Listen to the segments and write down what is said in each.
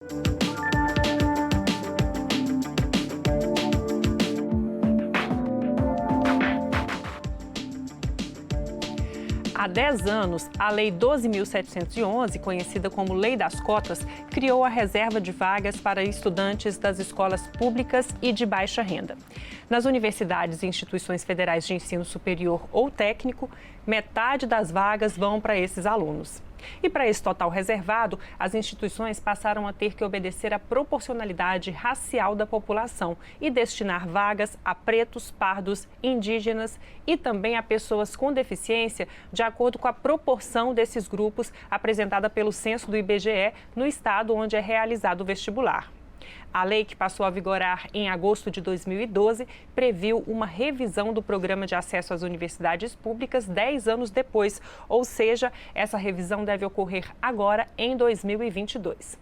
Há 10 anos, a Lei 12.711, conhecida como Lei das Cotas, criou a reserva de vagas para estudantes das escolas públicas e de baixa renda. Nas universidades e instituições federais de ensino superior ou técnico, metade das vagas vão para esses alunos. E para esse total reservado, as instituições passaram a ter que obedecer à proporcionalidade racial da população e destinar vagas a pretos, pardos, indígenas e também a pessoas com deficiência, de acordo com a proporção desses grupos apresentada pelo censo do IBGE no estado onde é realizado o vestibular. A lei, que passou a vigorar em agosto de 2012, previu uma revisão do programa de acesso às universidades públicas 10 anos depois, ou seja, essa revisão deve ocorrer agora em 2022.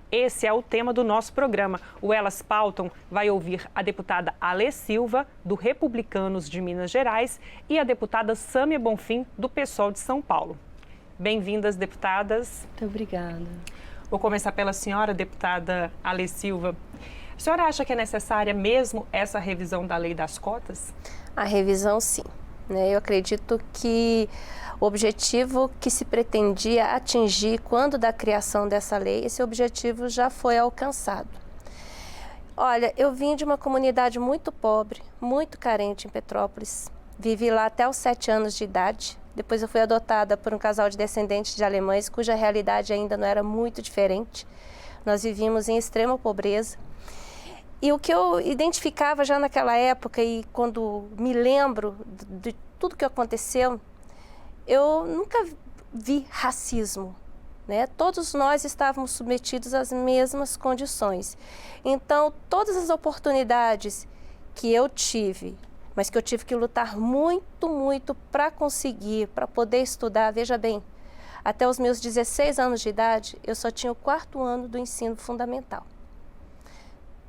Esse é o tema do nosso programa. O Elas Pautam vai ouvir a deputada Alê Silva, do Republicanos de Minas Gerais, e a deputada Sâmia Bonfim, do PSOL de São Paulo. Bem-vindas, deputadas. Muito obrigada. Vou começar pela senhora, deputada Alê Silva. A senhora acha que é necessária mesmo essa revisão da lei das cotas? A revisão, sim. Eu acredito que o objetivo que se pretendia atingir quando da criação dessa lei, esse objetivo já foi alcançado. Olha, eu vim de uma comunidade muito pobre, muito carente em Petrópolis. Vivi lá até os 7 anos de idade. Depois eu fui adotada por um casal de descendentes de alemães, cuja realidade ainda não era muito diferente. Nós vivíamos em extrema pobreza. E o que eu identificava já naquela época, e quando me lembro de tudo que aconteceu, eu nunca vi racismo, né? Todos nós estávamos submetidos às mesmas condições. Então, todas as oportunidades que eu tive, mas que eu tive que lutar muito, muito para conseguir, para poder estudar. Veja bem, até os meus 16 anos de idade, eu só tinha o 4º ano do ensino fundamental.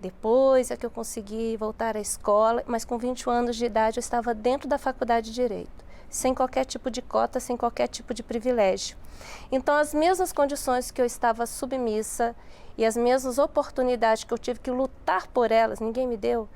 Depois é que eu consegui voltar à escola, mas com 21 anos de idade eu estava dentro da faculdade de Direito, sem qualquer tipo de cota, sem qualquer tipo de privilégio. Então, as mesmas condições que eu estava submissa e as mesmas oportunidades que eu tive que lutar por elas, ninguém me deu,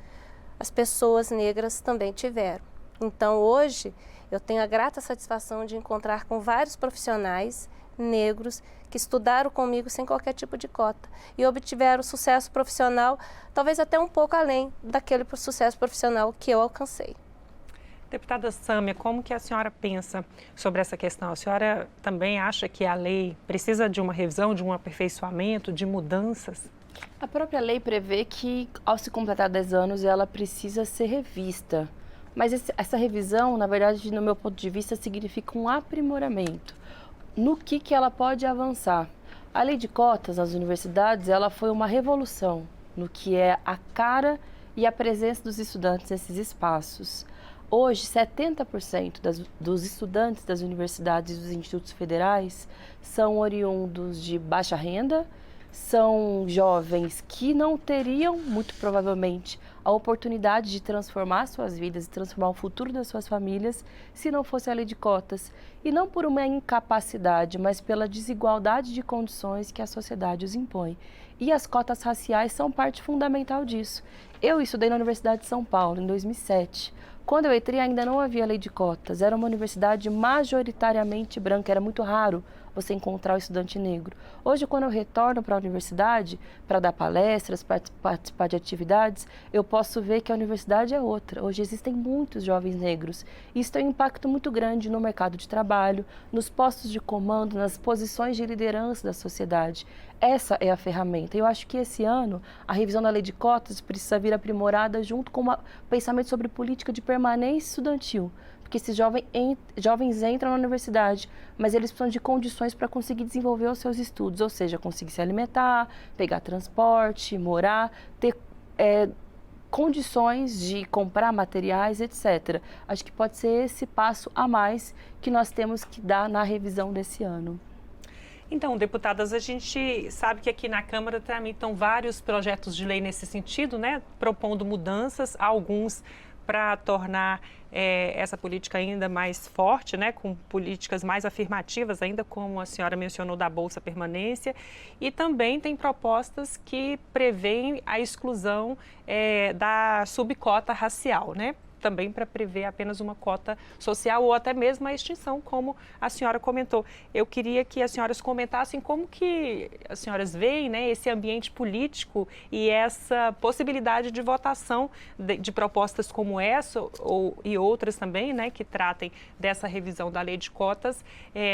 as pessoas negras também tiveram. Então, hoje, eu tenho a grata satisfação de encontrar com vários profissionais negros que estudaram comigo sem qualquer tipo de cota e obtiveram sucesso profissional, talvez até um pouco além daquele sucesso profissional que eu alcancei. Deputada Sâmia, como que a senhora pensa sobre essa questão? A senhora também acha que a lei precisa de uma revisão, de um aperfeiçoamento, de mudanças? A própria lei prevê que, ao se completar 10 anos, ela precisa ser revista. Mas essa revisão, na verdade, no meu ponto de vista, significa um aprimoramento. No que ela pode avançar? A lei de cotas nas universidades, ela foi uma revolução no que é a cara e a presença dos estudantes nesses espaços. Hoje, 70% dos estudantes das universidades e dos institutos federais são oriundos de baixa renda, são jovens que não teriam, muito provavelmente, a oportunidade de transformar suas vidas e transformar o futuro das suas famílias se não fosse a lei de cotas. E não por uma incapacidade, mas pela desigualdade de condições que a sociedade os impõe. E as cotas raciais são parte fundamental disso. Eu estudei na Universidade de São Paulo, em 2007. Quando eu entrei, ainda não havia lei de cotas. Era uma universidade majoritariamente branca, era muito raro você encontrar o estudante negro. Hoje, quando eu retorno para a universidade, para dar palestras, participar de atividades, eu posso ver que a universidade é outra. Hoje existem muitos jovens negros. Isso tem um impacto muito grande no mercado de trabalho, nos postos de comando, nas posições de liderança da sociedade. Essa é a ferramenta. Eu acho que esse ano a revisão da lei de cotas precisa vir aprimorada junto com o pensamento sobre política de permanência estudantil. Porque esses jovens entram na universidade, mas eles precisam de condições para conseguir desenvolver os seus estudos, ou seja, conseguir se alimentar, pegar transporte, morar, ter condições de comprar materiais, etc. Acho que pode ser esse passo a mais que nós temos que dar na revisão desse ano. Então, deputadas, a gente sabe que aqui na Câmara tramitam vários projetos de lei nesse sentido, né? Propondo mudanças, alguns para tornar essa política ainda mais forte, né, com políticas mais afirmativas ainda, como a senhora mencionou, da Bolsa Permanência, e também tem propostas que prevêem a exclusão da subcota racial, né? Também para prever apenas uma cota social ou até mesmo a extinção, como a senhora comentou. Eu queria que as senhoras comentassem como que as senhoras veem, né, esse ambiente político e essa possibilidade de votação de propostas como essa e outras também, né, que tratem dessa revisão da lei de cotas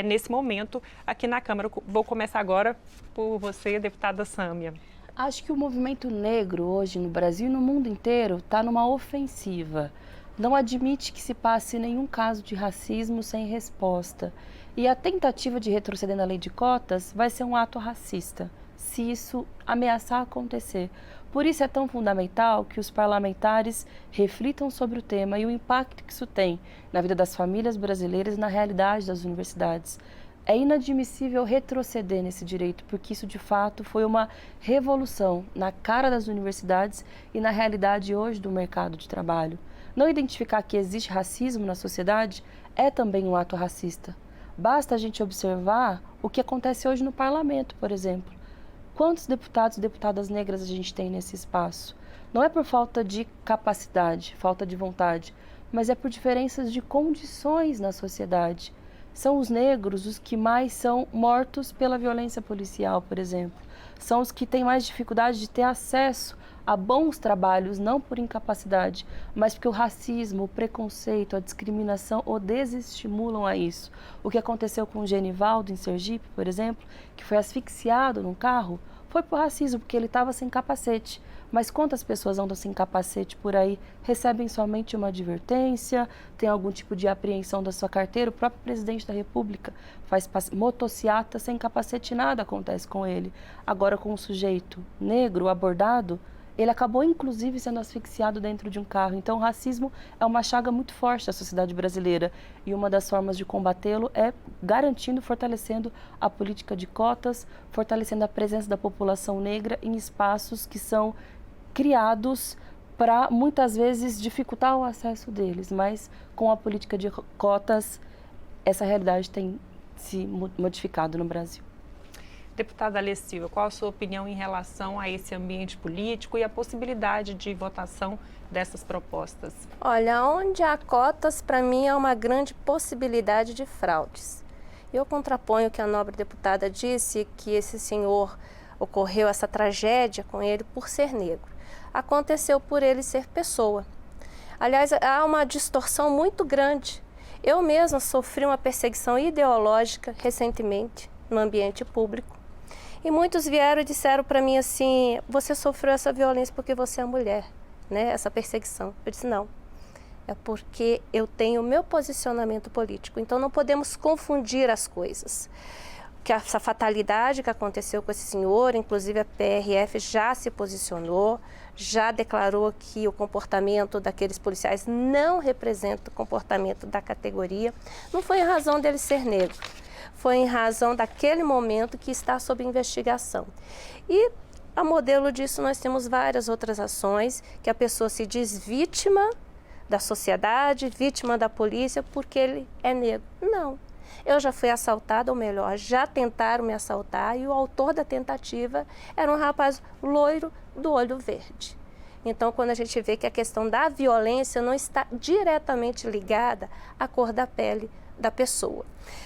nesse momento aqui na Câmara. Vou começar agora por você, deputada Sâmia. Acho que o movimento negro hoje no Brasil e no mundo inteiro está numa ofensiva. Não admite que se passe nenhum caso de racismo sem resposta. E a tentativa de retroceder na lei de cotas vai ser um ato racista, se isso ameaçar acontecer. Por isso é tão fundamental que os parlamentares reflitam sobre o tema e o impacto que isso tem na vida das famílias brasileiras e na realidade das universidades. É inadmissível retroceder nesse direito, porque isso de fato foi uma revolução na cara das universidades e na realidade hoje do mercado de trabalho. Não identificar que existe racismo na sociedade é também um ato racista. Basta a gente observar o que acontece hoje no parlamento, por exemplo. Quantos deputados e deputadas negras a gente tem nesse espaço? Não é por falta de capacidade, falta de vontade, mas é por diferenças de condições na sociedade. São os negros os que mais são mortos pela violência policial, por exemplo. São os que têm mais dificuldade de ter acesso a bons trabalhos, não por incapacidade, mas porque o racismo, o preconceito, a discriminação o desestimulam a isso. O que aconteceu com o Genivaldo em Sergipe, por exemplo, que foi asfixiado num carro, foi por racismo, porque ele estava sem capacete. Mas quantas pessoas andam sem capacete por aí, recebem somente uma advertência, tem algum tipo de apreensão da sua carteira? O próprio presidente da República faz motociata sem capacete, nada acontece com ele. Agora, com o sujeito negro abordado, ele acabou inclusive sendo asfixiado dentro de um carro. Então o racismo é uma chaga muito forte da sociedade brasileira e uma das formas de combatê-lo é garantindo, fortalecendo a política de cotas, fortalecendo a presença da população negra em espaços que são criados para muitas vezes dificultar o acesso deles, mas com a política de cotas essa realidade tem se modificado no Brasil. Deputada Alê Silva, qual a sua opinião em relação a esse ambiente político e a possibilidade de votação dessas propostas? Olha, onde há cotas, para mim, é uma grande possibilidade de fraudes. Eu contraponho o que a nobre deputada disse, que esse senhor ocorreu essa tragédia com ele por ser negro. Aconteceu por ele ser pessoa. Aliás, há uma distorção muito grande. Eu mesma sofri uma perseguição ideológica recentemente no ambiente público. E muitos vieram e disseram para mim assim, você sofreu essa violência porque você é mulher, né? Essa perseguição. Eu disse, não, é porque eu tenho o meu posicionamento político, então não podemos confundir as coisas. Que essa fatalidade que aconteceu com esse senhor, inclusive a PRF já se posicionou, já declarou que o comportamento daqueles policiais não representa o comportamento da categoria, não foi em razão dele ser negro. Foi em razão daquele momento que está sob investigação. E a modelo disso nós temos várias outras ações, que a pessoa se diz vítima da sociedade, vítima da polícia porque ele é negro. Não, eu já fui assaltada, ou melhor, já tentaram me assaltar e o autor da tentativa era um rapaz loiro do olho verde. Então, quando a gente vê que a questão da violência não está diretamente ligada à cor da pele da pessoa.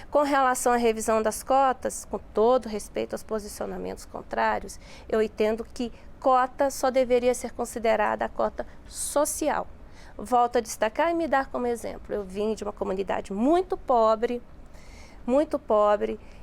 Com relação à revisão das cotas, com todo respeito aos posicionamentos contrários, eu entendo que cota só deveria ser considerada a cota social. Volto a destacar e me dar como exemplo. Eu vim de uma comunidade muito pobre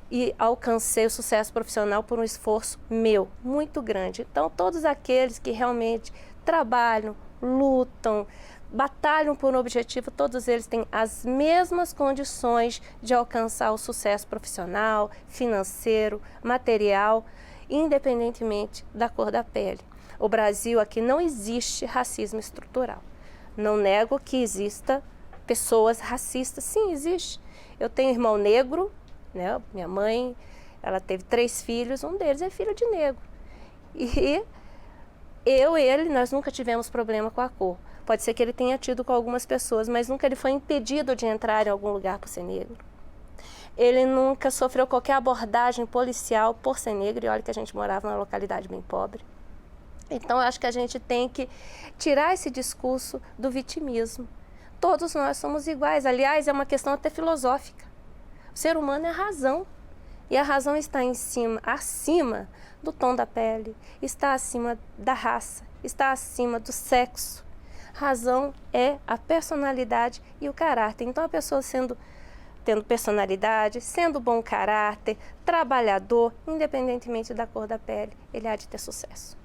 e alcancei o sucesso profissional por um esforço meu, muito grande. Então, todos aqueles que realmente trabalham, lutam, batalham por um objetivo, todos eles têm as mesmas condições de alcançar o sucesso profissional, financeiro, material, independentemente da cor da pele. O Brasil aqui não existe racismo estrutural. Não nego que exista pessoas racistas, sim, existe. Eu tenho irmão negro, né? Minha mãe, ela teve 3 filhos, um deles é filho de negro. E eu e ele, nós nunca tivemos problema com a cor. Pode ser que ele tenha tido com algumas pessoas, mas nunca ele foi impedido de entrar em algum lugar por ser negro. Ele nunca sofreu qualquer abordagem policial por ser negro, e olha que a gente morava numa localidade bem pobre. Então, eu acho que a gente tem que tirar esse discurso do vitimismo. Todos nós somos iguais. Aliás, é uma questão até filosófica. O ser humano é a razão. E a razão está acima do tom da pele, está acima da raça, está acima do sexo. Razão é a personalidade e o caráter. Então, a pessoa tendo personalidade, sendo bom caráter, trabalhador, independentemente da cor da pele, ele há de ter sucesso.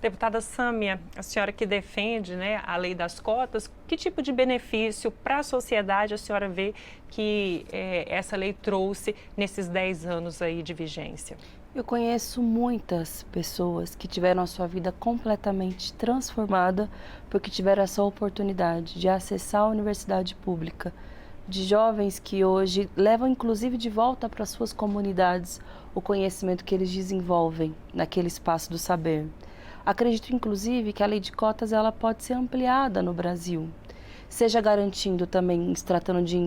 Deputada Sâmia, a senhora que defende, né, a lei das cotas, que tipo de benefício para a sociedade a senhora vê que essa lei trouxe nesses 10 anos aí de vigência? Eu conheço muitas pessoas que tiveram a sua vida completamente transformada porque tiveram essa oportunidade de acessar a universidade pública, de jovens que hoje levam inclusive de volta para suas comunidades o conhecimento que eles desenvolvem naquele espaço do saber. Acredito inclusive que a lei de cotas ela pode ser ampliada no Brasil, seja garantindo também, se tratando de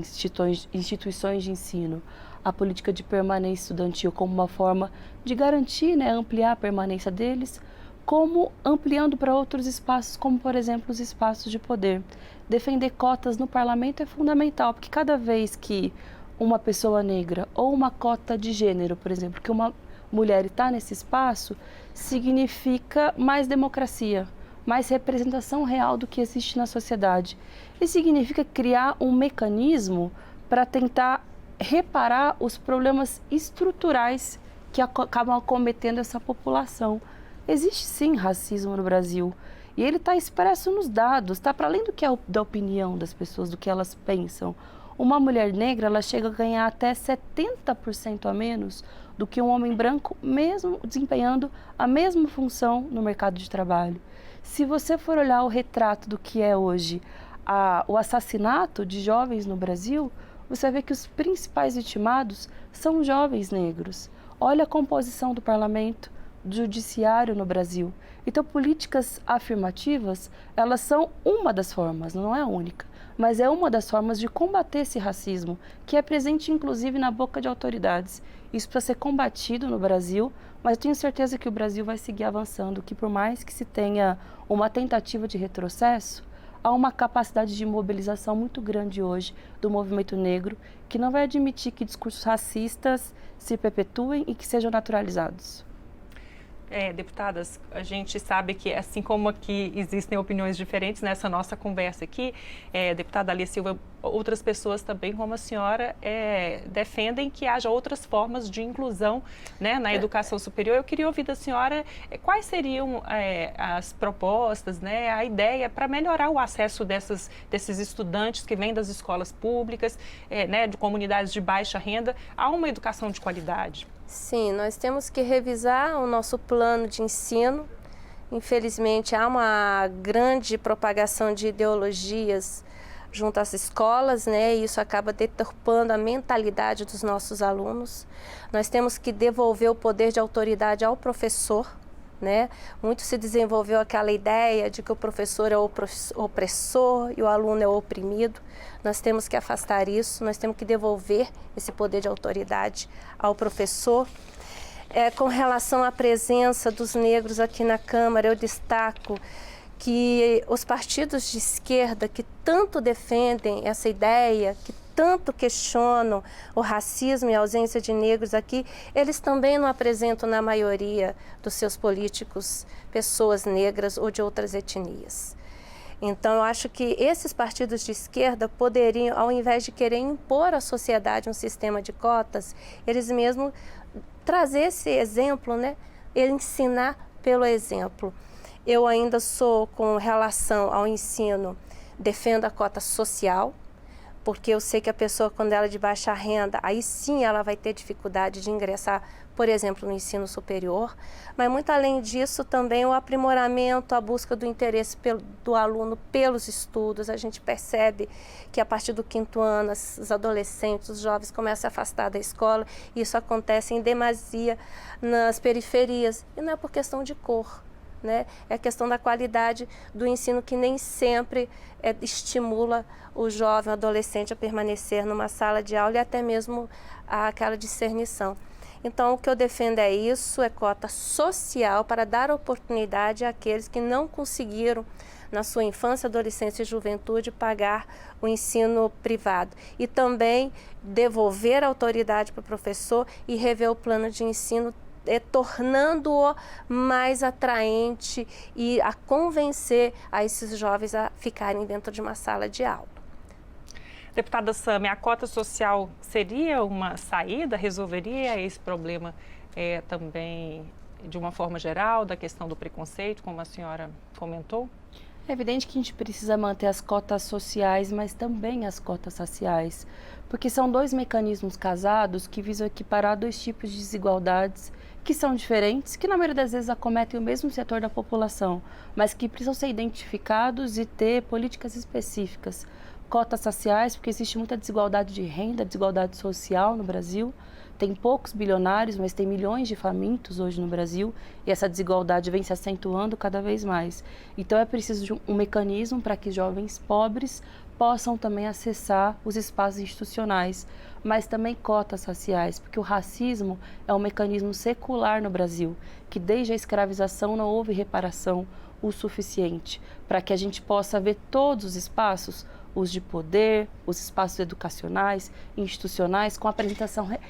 instituições de ensino, a política de permanência estudantil como uma forma de garantir, né, ampliar a permanência deles, como ampliando para outros espaços, como por exemplo os espaços de poder. Defender cotas no parlamento é fundamental, porque cada vez que uma pessoa negra ou uma cota de gênero, por exemplo, que uma mulher está nesse espaço, significa mais democracia, mais representação real do que existe na sociedade. E significa criar um mecanismo para tentar reparar os problemas estruturais que acabam acometendo essa população. Existe sim racismo no Brasil. E ele está expresso nos dados, está para além do que é da opinião das pessoas, do que elas pensam. Uma mulher negra, ela chega a ganhar até 70% a menos do que um homem branco, mesmo desempenhando a mesma função no mercado de trabalho. Se você for olhar o retrato do que é hoje o assassinato de jovens no Brasil, você vê que os principais vitimados são jovens negros. Olha a composição do parlamento, do judiciário no Brasil. Então, políticas afirmativas, elas são uma das formas, não é a única, mas é uma das formas de combater esse racismo, que é presente inclusive na boca de autoridades. Isso precisa ser combatido no Brasil, mas eu tenho certeza que o Brasil vai seguir avançando, que por mais que se tenha uma tentativa de retrocesso, há uma capacidade de mobilização muito grande hoje do movimento negro, que não vai admitir que discursos racistas se perpetuem e que sejam naturalizados. Deputadas, a gente sabe que, assim como aqui existem opiniões diferentes nessa nossa conversa aqui, deputada Alia Silva, outras pessoas também, como a senhora, defendem que haja outras formas de inclusão, né, na educação superior. Eu queria ouvir da senhora quais seriam as propostas, né, a ideia para melhorar o acesso desses estudantes que vêm das escolas públicas, né, de comunidades de baixa renda, a uma educação de qualidade. Sim, nós temos que revisar o nosso plano de ensino. Infelizmente, há uma grande propagação de ideologias junto às escolas, né? E isso acaba deturpando a mentalidade dos nossos alunos. Nós temos que devolver o poder de autoridade ao professor, né? Muito se desenvolveu aquela ideia de que o professor é o opressor e o aluno é o oprimido. Nós temos que afastar isso, nós temos que devolver esse poder de autoridade ao professor. Com relação à presença dos negros aqui na Câmara, eu destaco que os partidos de esquerda que tanto defendem essa ideia, que tanto questionam o racismo e a ausência de negros aqui, eles também não apresentam na maioria dos seus políticos pessoas negras ou de outras etnias. Então, eu acho que esses partidos de esquerda poderiam, ao invés de querer impor à sociedade um sistema de cotas, eles mesmos trazer esse exemplo, né? Ele ensinar pelo exemplo. Eu ainda sou, com relação ao ensino, defendo a cota social, porque eu sei que a pessoa, quando ela é de baixa renda, aí sim ela vai ter dificuldade de ingressar, por exemplo, no ensino superior. Mas, muito além disso, também o aprimoramento, a busca do interesse do aluno pelos estudos. A gente percebe que, a partir do 5º ano, os adolescentes, os jovens começam a afastar da escola. E isso acontece em demasia nas periferias. E não é por questão de cor, né? É a questão da qualidade do ensino que nem sempre estimula o jovem, o adolescente a permanecer numa sala de aula e até mesmo aquela discernição. Então, o que eu defendo é isso, é cota social para dar oportunidade àqueles que não conseguiram, na sua infância, adolescência e juventude, pagar o ensino privado. E também devolver a autoridade para o professor e rever o plano de ensino, tornando-o mais atraente e a convencer a esses jovens a ficarem dentro de uma sala de aula. Deputada Sami, a cota social seria uma saída? Resolveria esse problema também de uma forma geral, da questão do preconceito, como a senhora comentou? É evidente que a gente precisa manter as cotas sociais, mas também as cotas raciais, porque são dois mecanismos casados que visam equiparar dois tipos de desigualdades que são diferentes, que na maioria das vezes acometem o mesmo setor da população, mas que precisam ser identificados e ter políticas específicas. Cotas raciais, porque existe muita desigualdade de renda, desigualdade social no Brasil. Tem poucos bilionários, mas tem milhões de famintos hoje no Brasil e essa desigualdade vem se acentuando cada vez mais. Então é preciso de um mecanismo para que jovens pobres possam também acessar os espaços institucionais, mas também cotas raciais, porque o racismo é um mecanismo secular no Brasil, que desde a escravização não houve reparação o suficiente para que a gente possa ver todos os espaços, os de poder, os espaços educacionais, institucionais, com a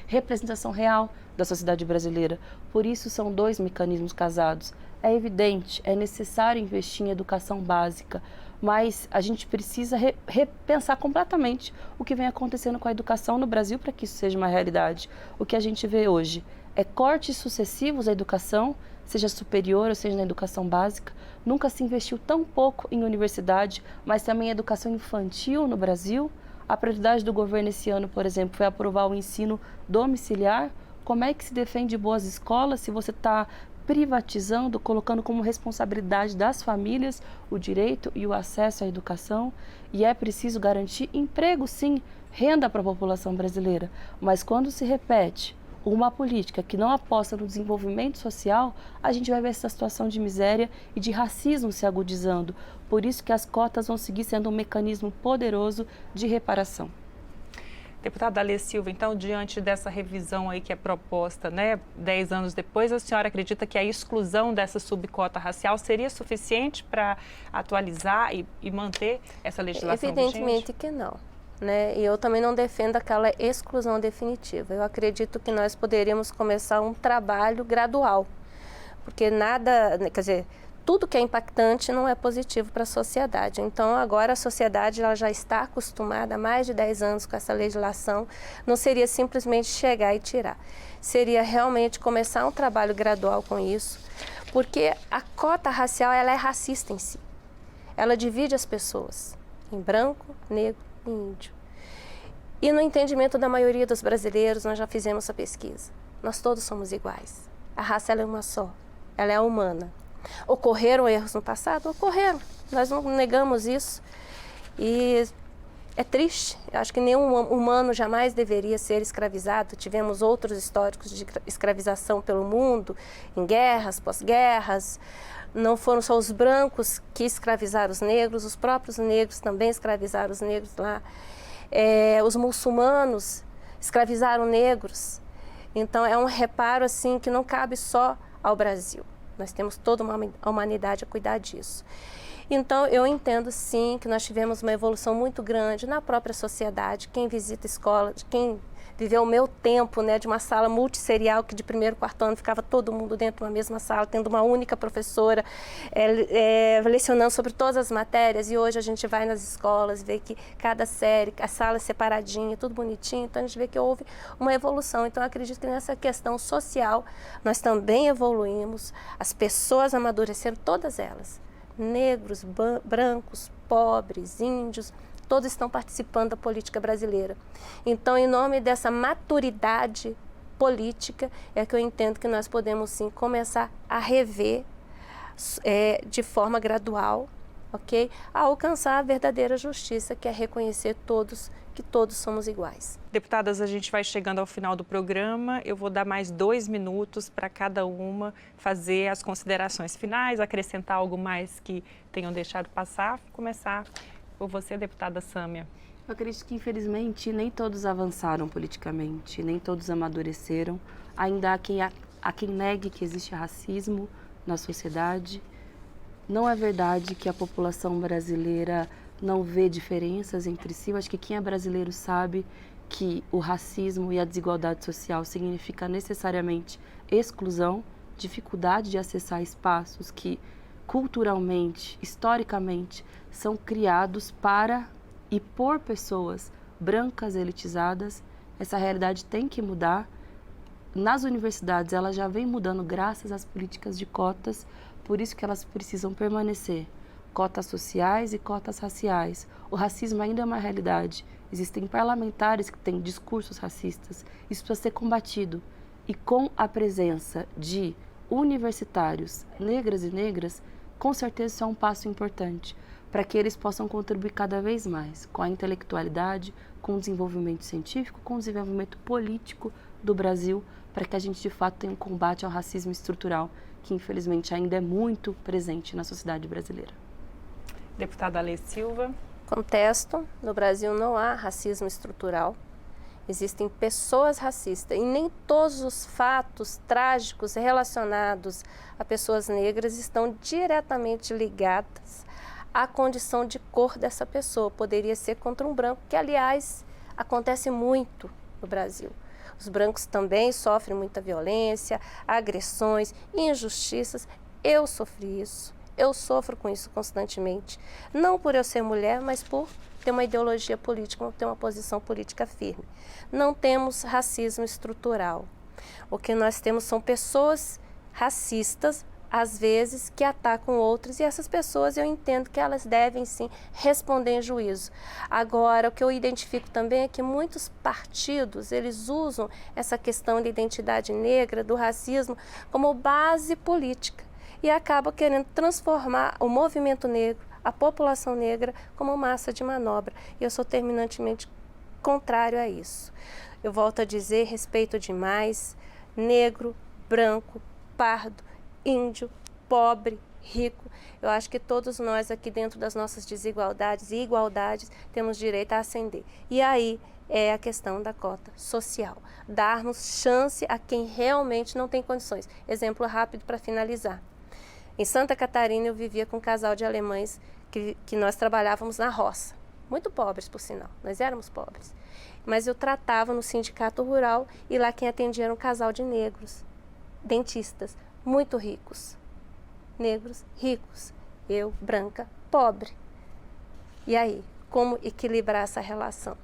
representação real da sociedade brasileira. Por isso, são dois mecanismos casados. É evidente, é necessário investir em educação básica, mas a gente precisa repensar completamente o que vem acontecendo com a educação no Brasil para que isso seja uma realidade. O que a gente vê hoje é cortes sucessivos à educação, seja superior ou seja na educação básica. Nunca se investiu tão pouco em universidade, mas também em educação infantil no Brasil. A prioridade do governo esse ano, por exemplo, foi aprovar o ensino domiciliar. Como é que se defende boas escolas se você está privatizando, colocando como responsabilidade das famílias o direito e o acesso à educação? E é preciso garantir emprego, sim, renda para a população brasileira. Mas quando se repete uma política que não aposta no desenvolvimento social, a gente vai ver essa situação de miséria e de racismo se agudizando. Por isso que as cotas vão seguir sendo um mecanismo poderoso de reparação. Deputada Alê Silva, então, diante dessa revisão aí que é proposta, né, 10 anos depois, a senhora acredita que a exclusão dessa subcota racial seria suficiente para atualizar e manter essa legislação vigente? Evidentemente que não. Né? E eu também não defendo aquela exclusão definitiva. Eu acredito que nós poderíamos começar um trabalho gradual, porque nada, quer dizer, tudo que é impactante não é positivo para a sociedade. Então, agora a sociedade ela já está acostumada há mais de 10 anos com essa legislação, não seria simplesmente chegar e tirar. Seria realmente começar um trabalho gradual com isso, porque a cota racial ela é racista em si. Ela divide as pessoas em branco, negro, índio. E no entendimento da maioria dos brasileiros, nós já fizemos essa pesquisa. Nós todos somos iguais. A raça ela é uma só, ela é humana. Ocorreram erros no passado? Ocorreram. Nós não negamos isso. E é triste. Eu acho que nenhum humano jamais deveria ser escravizado. Tivemos outros históricos de escravização pelo mundo, em guerras, pós-guerras. Não foram só os brancos que escravizaram os negros, os próprios negros também escravizaram os negros lá. Os muçulmanos escravizaram negros. Então, é um reparo assim que não cabe só ao Brasil. Nós temos toda uma humanidade a cuidar disso. Então, eu entendo sim que nós tivemos uma evolução muito grande na própria sociedade. Quem visita a escola, quem viveu o meu tempo, né, de uma sala multisserial que de primeiro e quarto ano ficava todo mundo dentro de uma mesma sala, tendo uma única professora, lecionando sobre todas as matérias. E hoje a gente vai nas escolas, vê que cada série, a sala é separadinha, tudo bonitinho. Então a gente vê que houve uma evolução. Então eu acredito que nessa questão social nós também evoluímos, as pessoas amadureceram, todas elas, negros, brancos, pobres, índios, todos estão participando da política brasileira. Então, em nome dessa maturidade política, é que eu entendo que nós podemos sim começar a rever de forma gradual ok? A alcançar a verdadeira justiça, que é reconhecer que todos somos iguais. Deputadas, a gente vai chegando ao final do programa. Eu vou dar mais 2 minutos para cada uma fazer as considerações finais, acrescentar algo mais que tenham deixado passar. Vou começar por você, deputada Sâmia. Eu acredito que, infelizmente, nem todos avançaram politicamente, nem todos amadureceram. Ainda há quem negue que existe racismo na sociedade. Não é verdade que a população brasileira não vê diferenças entre si. Eu acho que quem é brasileiro sabe que o racismo e a desigualdade social significa necessariamente exclusão, dificuldade de acessar espaços que culturalmente, historicamente, são criados para e por pessoas brancas elitizadas. Essa realidade tem que mudar. Nas universidades ela já vem mudando graças às políticas de cotas, por isso que elas precisam permanecer. Cotas sociais e cotas raciais. O racismo ainda é uma realidade. Existem parlamentares que têm discursos racistas. Isso precisa ser combatido. E com a presença de universitários negras e negras, com certeza isso é um passo importante para que eles possam contribuir cada vez mais com a intelectualidade, com o desenvolvimento científico, com o desenvolvimento político do Brasil, para que a gente de fato tenha um combate ao racismo estrutural, que infelizmente ainda é muito presente na sociedade brasileira. Deputada Alê Silva. Contesto, no Brasil não há racismo estrutural. Existem pessoas racistas e nem todos os fatos trágicos relacionados a pessoas negras estão diretamente ligados à condição de cor dessa pessoa. Poderia ser contra um branco, que aliás acontece muito no Brasil. Os brancos também sofrem muita violência, agressões, injustiças. Eu sofri isso. Eu sofro com isso constantemente, não por eu ser mulher, mas por ter uma ideologia política, ter uma posição política firme. Não temos racismo estrutural. O que nós temos são pessoas racistas, às vezes, que atacam outros, e essas pessoas eu entendo que elas devem sim responder em juízo. Agora, o que eu identifico também é que muitos partidos, eles usam essa questão da identidade negra, do racismo, como base política. E acaba querendo transformar o movimento negro, a população negra, como massa de manobra. E eu sou terminantemente contrário a isso. Eu volto a dizer, respeito demais negro, branco, pardo, índio, pobre, rico. Eu acho que todos nós aqui dentro das nossas desigualdades e igualdades temos direito a ascender. E aí é a questão da cota social. Darmos chance a quem realmente não tem condições. Exemplo rápido para finalizar. Em Santa Catarina, eu vivia com um casal de alemães que nós trabalhávamos na roça. Muito pobres, por sinal. Nós éramos pobres. Mas eu tratava no sindicato rural e lá quem atendia era um casal de negros, dentistas, muito ricos. Negros, ricos. Eu, branca, pobre. E aí, como equilibrar essa relação?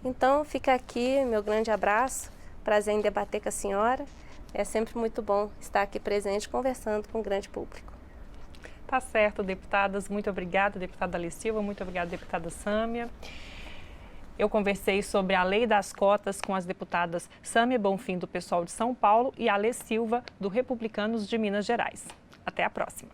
Então, fica aqui meu grande abraço. Prazer em debater com a senhora. É sempre muito bom estar aqui presente, conversando com o grande público. Tá certo, deputadas. Muito obrigada, deputada Alê Silva. Muito obrigada, deputada Sâmia. Eu conversei sobre a lei das cotas com as deputadas Sâmia Bonfim, do PSOL de São Paulo, e Alê Silva, do Republicanos de Minas Gerais. Até a próxima.